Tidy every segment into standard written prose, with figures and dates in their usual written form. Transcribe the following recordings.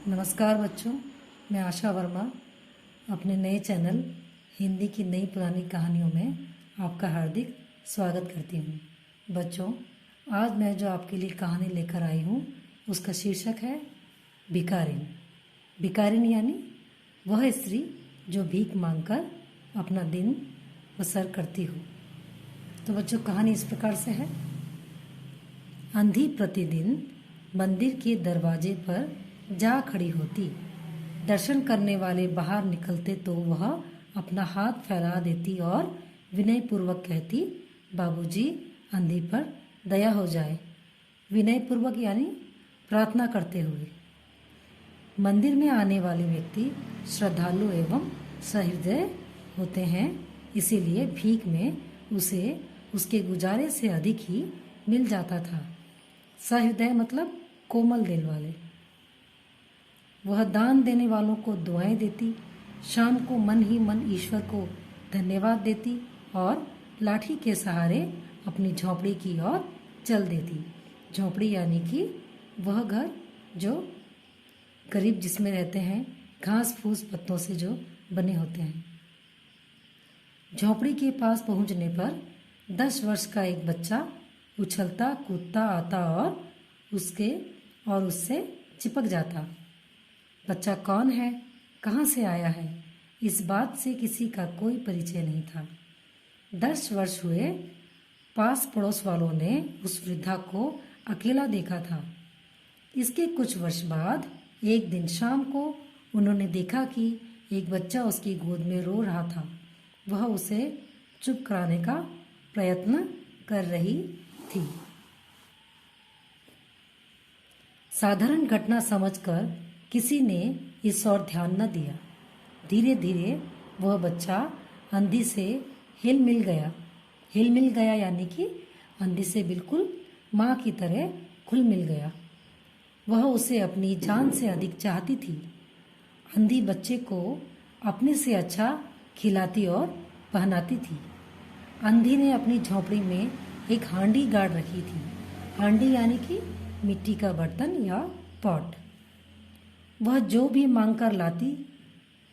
नमस्कार बच्चों, मैं आशा वर्मा अपने नए चैनल हिंदी की नई पुरानी कहानियों में आपका हार्दिक स्वागत करती हूँ। बच्चों, आज मैं जो आपके लिए कहानी लेकर आई हूँ उसका शीर्षक है भिखारिन। भिखारिन यानी वह स्त्री जो भीख मांगकर अपना दिन बसर करती हो। तो बच्चों, कहानी इस प्रकार से है। अंधी प्रतिदिन मंदिर के दरवाजे पर जा खड़ी होती। दर्शन करने वाले बाहर निकलते तो वह अपना हाथ फैला देती और विनय पूर्वक कहती, बाबूजी, अंधी पर दया हो जाए। विनय पूर्वक यानी प्रार्थना करते हुए। मंदिर में आने वाले व्यक्ति श्रद्धालु एवं सहृदय होते हैं, इसीलिए भीख में उसे उसके गुजारे से अधिक ही मिल जाता था। सहृदय मतलब कोमल दिल वाले। वह दान देने वालों को दुआएं देती, शाम को मन ही मन ईश्वर को धन्यवाद देती और लाठी के सहारे अपनी झोंपड़ी की ओर चल देती। झोंपड़ी यानी कि वह घर जो गरीब जिसमें रहते हैं, घास फूस पत्तों से जो बने होते हैं। झोंपड़ी के पास पहुंचने पर 10 वर्ष का एक बच्चा उछलता कूदता आता और उससे चिपक जाता। बच्चा कौन है, कहाँ से आया है, इस बात से किसी का कोई परिचय नहीं था। 10 वर्ष हुए, पास पड़ोस वालों ने उस वृद्धा को अकेला देखा था। इसके कुछ वर्ष बाद एक दिन शाम को उन्होंने देखा कि एक बच्चा उसकी गोद में रो रहा था। वह उसे चुप कराने का प्रयत्न कर रही थी। साधारण घटना समझकर किसी ने इस ओर ध्यान न दिया। धीरे धीरे वह बच्चा अंधी से हिल मिल गया यानी कि अंधी से बिल्कुल माँ की तरह खुल मिल गया। वह उसे अपनी जान से अधिक चाहती थी। अंधी बच्चे को अपने से अच्छा खिलाती और पहनाती थी। अंधी ने अपनी झोंपड़ी में एक हांडी गाड़ रखी थी। हांडी यानी कि मिट्टी का बर्तन या पॉट। वह जो भी मांग कर लाती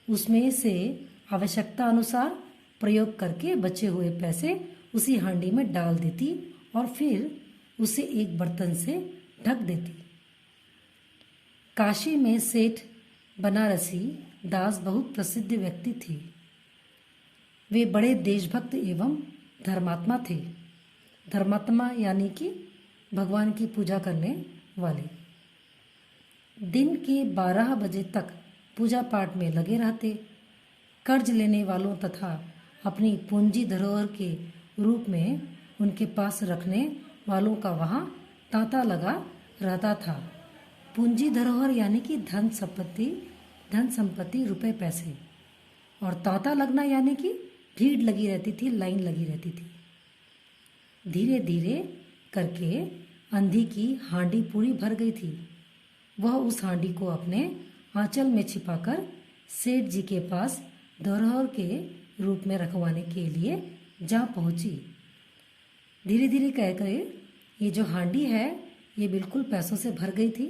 उसमें से आवश्यकता अनुसार प्रयोग करके बचे हुए पैसे उसी हांडी में डाल देती और फिर उसे एक बर्तन से ढक देती। काशी में सेठ बनारसी दास बहुत प्रसिद्ध व्यक्ति थे। वे बड़े देशभक्त एवं धर्मात्मा थे। धर्मात्मा यानी कि भगवान की पूजा करने वाले। दिन के 12 बजे तक पूजा पाठ में लगे रहते। कर्ज लेने वालों तथा अपनी पूंजी धरोहर के रूप में उनके पास रखने वालों का वहाँ तांता लगा रहता था। पूंजी धरोहर यानी कि धन संपत्ति रुपए पैसे, और तांता लगना यानी कि भीड़ लगी रहती थी, लाइन लगी रहती थी। धीरे धीरे करके अंधी की हांडी पूरी भर गई थी। वह उस हांडी को अपने आंचल में छिपाकर सेठ जी के पास धरोहर के रूप में रखवाने के लिए जा पहुंची। धीरे धीरे कहकर ये जो हांडी है ये बिल्कुल पैसों से भर गई थी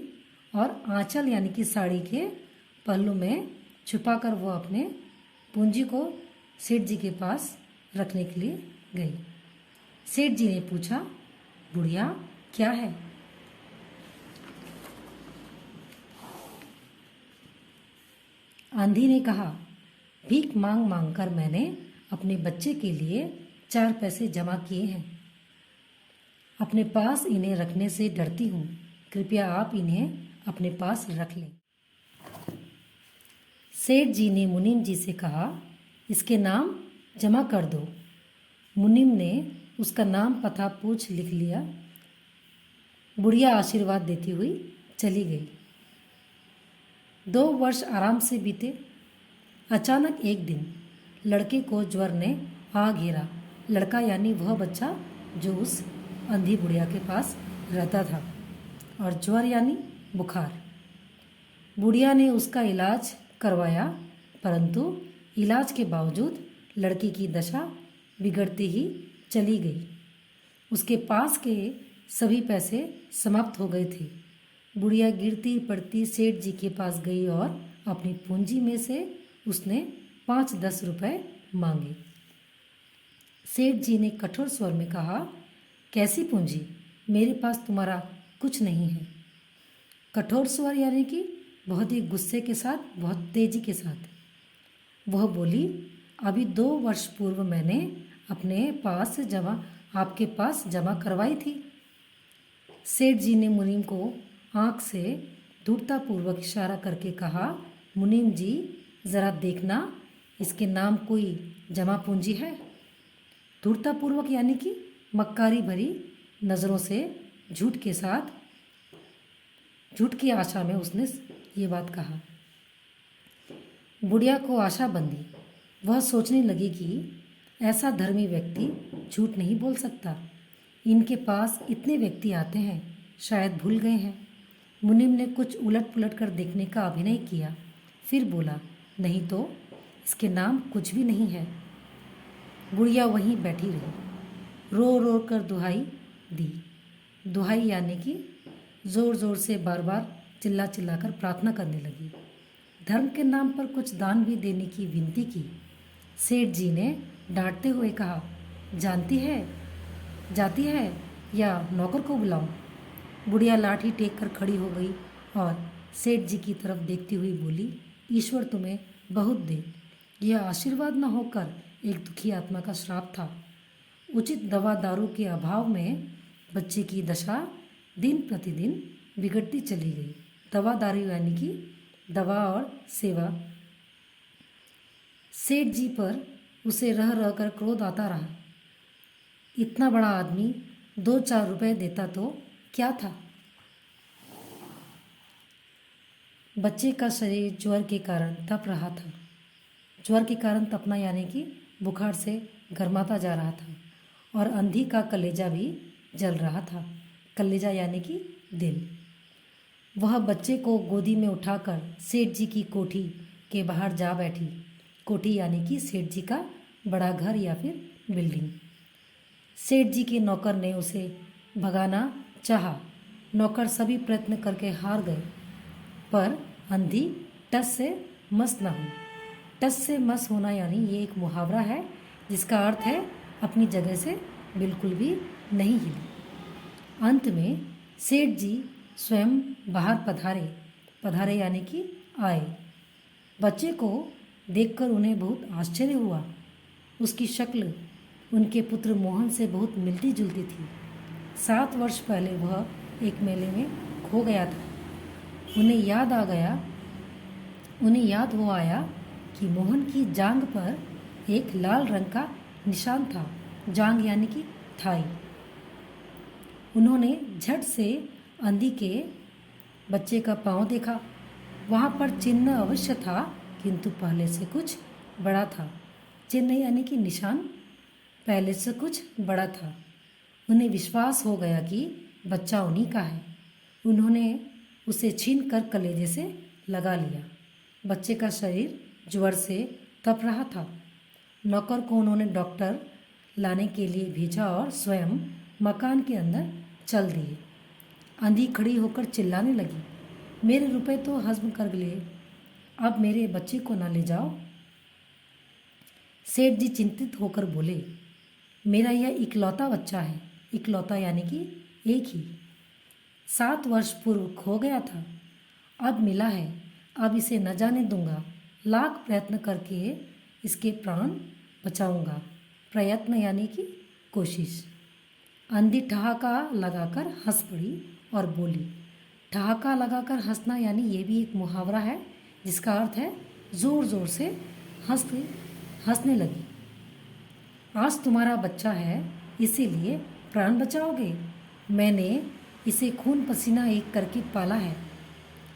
और आंचल यानी कि साड़ी के पल्लू में छुपाकर वो अपने पूंजी को सेठ जी के पास रखने के लिए गई। सेठ जी ने पूछा, बुढ़िया क्या है? आंधी ने कहा, भीख मांग मांग कर मैंने अपने बच्चे के लिए 4 पैसे जमा किए हैं। अपने पास इन्हें रखने से डरती हूँ। कृपया आप इन्हें अपने पास रख लें। सेठ जी ने मुनीम जी से कहा, इसके नाम जमा कर दो। मुनीम ने उसका नाम पता पूछ लिख लिया। बुढ़िया आशीर्वाद देती हुई चली गई। 2 वर्ष आराम से बीते। अचानक एक दिन लड़के को ज्वर ने आ घेरा। लड़का यानी वह बच्चा जो उस अंधी बुढ़िया के पास रहता था, और ज्वर यानी बुखार। बुढ़िया ने उसका इलाज करवाया, परंतु इलाज के बावजूद लड़की की दशा बिगड़ती ही चली गई। उसके पास के सभी पैसे समाप्त हो गए थे। बुढ़िया गिरती पड़ती सेठ जी के पास गई और अपनी पूंजी में से उसने 5-10 रुपए मांगे। सेठ जी ने कठोर स्वर में कहा, कैसी पूंजी? मेरे पास तुम्हारा कुछ नहीं है। कठोर स्वर यानी कि बहुत ही गुस्से के साथ, बहुत तेजी के साथ वह बोली, अभी 2 वर्ष पूर्व मैंने आपके पास जमा करवाई थी। सेठ जी ने मुनीम को आंख से धूर्ततापूर्वक इशारा करके कहा, मुनीम जी ज़रा देखना, इसके नाम कोई जमा पूंजी है? धूर्ततापूर्वक यानी कि मक्कारी भरी नज़रों से झूठ की आशा में उसने ये बात कहा। बुढ़िया को आशा बंधी। वह सोचने लगी कि ऐसा धर्मी व्यक्ति झूठ नहीं बोल सकता। इनके पास इतने व्यक्ति आते हैं, शायद भूल गए हैं। मुनीम ने कुछ उलट पुलट कर देखने का अभिनय किया, फिर बोला, नहीं तो इसके नाम कुछ भी नहीं है। बुढ़िया वहीं बैठी रही, रो रो कर दुहाई दी। दुहाई यानी कि ज़ोर ज़ोर से बार बार चिल्ला चिल्ला कर प्रार्थना करने लगी। धर्म के नाम पर कुछ दान भी देने की विनती की। सेठ जी ने डांटते हुए कहा, जाती है या नौकर को बुलाऊं? बुढ़िया लाठी टेक कर खड़ी हो गई और सेठ जी की तरफ देखती हुई बोली, ईश्वर तुम्हें बहुत दे। यह आशीर्वाद न होकर एक दुखी आत्मा का श्राप था। उचित दवा दारू के अभाव में बच्चे की दशा दिन प्रतिदिन बिगड़ती चली गई। दवा दारू यानी कि दवा और सेवा। सेठ जी पर उसे रह रह कर क्रोध आता रहा। इतना बड़ा आदमी 2-4 रुपए देता तो क्या था? बच्चे का शरीर ज्वर के कारण तप रहा था। ज्वर के कारण तपना यानी कि बुखार से गर्माता जा रहा था और अंधी का कलेजा भी जल रहा था। कलेजा यानी कि दिल। वह बच्चे को गोदी में उठाकर सेठ जी की कोठी के बाहर जा बैठी। कोठी यानी कि सेठ जी का बड़ा घर या फिर बिल्डिंग। सेठ जी के नौकर ने उसे भगाना चाहा। नौकर सभी प्रयत्न करके हार गए, पर अंधी टस से मस न हुई। टस से मस होना यानी ये एक मुहावरा है जिसका अर्थ है अपनी जगह से बिल्कुल भी नहीं हिली। अंत में सेठ जी स्वयं बाहर पधारे यानी कि आए। बच्चे को देखकर उन्हें बहुत आश्चर्य हुआ। उसकी शक्ल उनके पुत्र मोहन से बहुत मिलती जुलती थी। 7 वर्ष पहले वह एक मेले में खो गया था। उन्हें याद हो आया कि मोहन की जांघ पर एक लाल रंग का निशान था। जांघ यानी कि थाई। उन्होंने झट से अंधी के बच्चे का पाँव देखा। वहाँ पर चिन्ह अवश्य था, किंतु पहले से कुछ बड़ा था। चिन्ह यानी कि निशान पहले से कुछ बड़ा था। उन्हें विश्वास हो गया कि बच्चा उन्हीं का है। उन्होंने उसे छीन कर कलेजे से लगा लिया। बच्चे का शरीर ज्वर से तप रहा था। नौकर को उन्होंने डॉक्टर लाने के लिए भेजा और स्वयं मकान के अंदर चल दिए। अंधी खड़ी होकर चिल्लाने लगी, मेरे रुपए तो हजम कर लिए, अब मेरे बच्चे को ना ले जाओ। सेठ जी चिंतित होकर बोले, मेरा यह इकलौता बच्चा है। इकलौता यानी कि एक ही। 7 वर्ष पूर्व खो गया था, अब मिला है। अब इसे न जाने दूंगा। लाख प्रयत्न करके इसके प्राण बचाऊंगा। प्रयत्न यानी कि कोशिश। अंधी ठहाका लगाकर हंस पड़ी और बोली। ठहाका लगाकर हंसना यानी ये भी एक मुहावरा है जिसका अर्थ है ज़ोर ज़ोर से हंसने लगी। आज तुम्हारा बच्चा है, इसीलिए प्राण बचाओगे। मैंने इसे खून पसीना एक करके पाला है,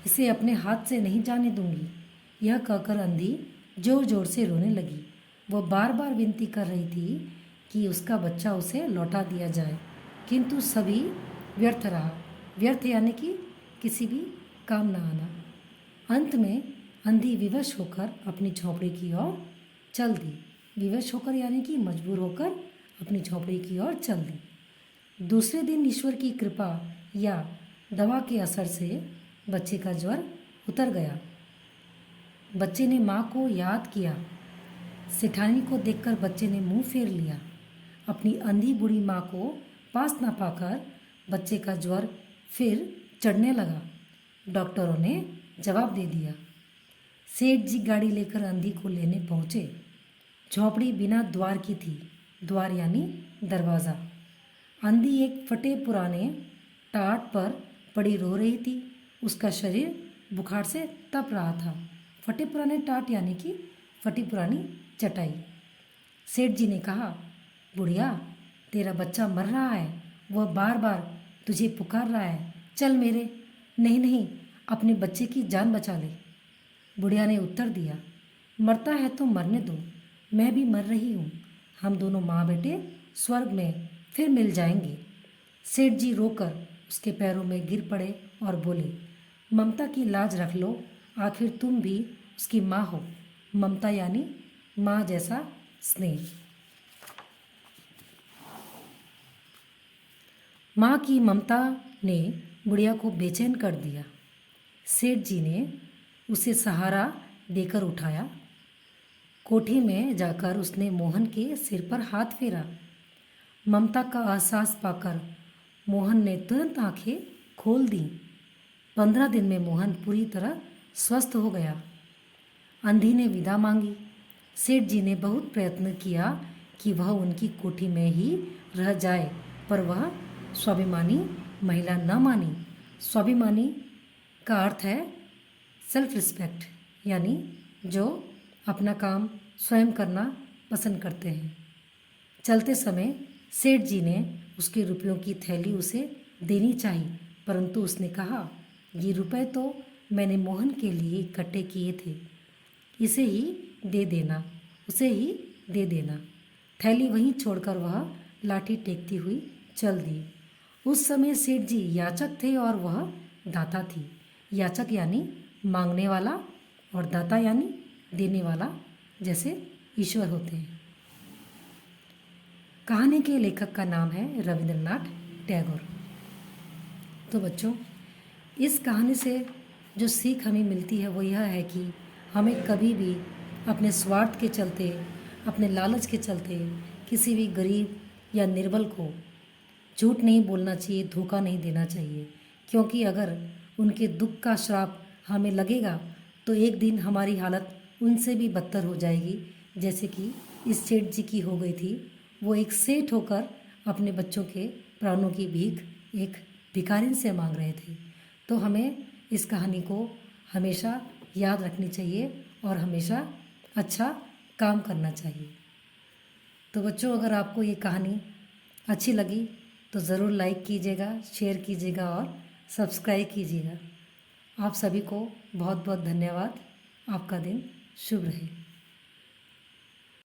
इसे अपने हाथ से नहीं जाने दूंगी। यह कहकर अंधी जोर जोर से रोने लगी। वह बार बार विनती कर रही थी कि उसका बच्चा उसे लौटा दिया जाए, किंतु सभी व्यर्थ रहा। व्यर्थ यानी कि किसी भी काम न आना। अंत में अंधी विवश होकर अपनी झोंपड़ी की ओर चल दी। विवश होकर यानी कि मजबूर होकर अपनी झोंपड़ी की ओर चल दी। दूसरे दिन ईश्वर की कृपा या दवा के असर से बच्चे का ज्वर उतर गया। बच्चे ने माँ को याद किया। सेठानी को देखकर बच्चे ने मुंह फेर लिया। अपनी अंधी बूढ़ी माँ को पास न पाकर बच्चे का ज्वर फिर चढ़ने लगा। डॉक्टरों ने जवाब दे दिया। सेठ जी गाड़ी लेकर अंधी को लेने पहुँचे। झोंपड़ी बिना द्वार की थी। द्वार यानी दरवाज़ा। अंधी एक फटे पुराने टाट पर पड़ी रो रही थी। उसका शरीर बुखार से तप रहा था। फटे पुराने टाट यानी कि फटी पुरानी चटाई। सेठ जी ने कहा, बुढ़िया, तेरा बच्चा मर रहा है। वह बार बार तुझे पुकार रहा है। चल मेरे। नहीं नहीं, अपने बच्चे की जान बचा ले। बुढ़िया ने उत्तर दिया, मरता है तो मरने दो। मैं भी मर रही हूँ। हम दोनों माँ बेटे स्वर्ग में फिर मिल जाएंगे। सेठ जी रोकर उसके पैरों में गिर पड़े और बोले, ममता की लाज रख लो। आखिर तुम भी उसकी माँ हो। ममता यानी माँ जैसा स्नेह। माँ की ममता ने बुढ़िया को बेचैन कर दिया। सेठ जी ने उसे सहारा देकर उठाया। कोठी में जाकर उसने मोहन के सिर पर हाथ फेरा। ममता का एहसास पाकर मोहन ने तुरंत आंखें खोल दी। 15 दिन में मोहन पूरी तरह स्वस्थ हो गया। अंधी ने विदा मांगी। सेठ जी ने बहुत प्रयत्न किया कि वह उनकी कोठी में ही रह जाए, पर वह स्वाभिमानी महिला न मानी। स्वाभिमानी का अर्थ है सेल्फ रिस्पेक्ट, यानी जो अपना काम स्वयं करना पसंद करते हैं। चलते समय सेठ जी ने उसके रुपयों की थैली उसे देनी चाहिए, परंतु उसने कहा, ये रुपए तो मैंने मोहन के लिए इकट्ठे किए थे, इसे ही दे देना, उसे ही दे देना। थैली वहीं छोड़कर वह लाठी टेकती हुई चल दी। उस समय सेठ जी याचक थे और वह दाता थी। याचक यानी मांगने वाला और दाता यानी देने वाला, जैसे ईश्वर होते हैं। कहानी के लेखक का नाम है रविंद्रनाथ टैगोर। तो बच्चों, इस कहानी से जो सीख हमें मिलती है वो यह है कि हमें कभी भी अपने स्वार्थ के चलते, अपने लालच के चलते किसी भी गरीब या निर्बल को झूठ नहीं बोलना चाहिए, धोखा नहीं देना चाहिए। क्योंकि अगर उनके दुख का श्राप हमें लगेगा तो एक दिन हमारी हालत उनसे भी बदतर हो जाएगी, जैसे कि इस सेठ जी की हो गई थी। वो एक सेठ होकर अपने बच्चों के प्राणों की भीख एक भिखारिन से मांग रहे थे। तो हमें इस कहानी को हमेशा याद रखनी चाहिए और हमेशा अच्छा काम करना चाहिए। तो बच्चों, अगर आपको ये कहानी अच्छी लगी तो ज़रूर लाइक कीजिएगा, शेयर कीजिएगा और सब्सक्राइब कीजिएगा। आप सभी को बहुत बहुत धन्यवाद। आपका दिन शुभ रहे।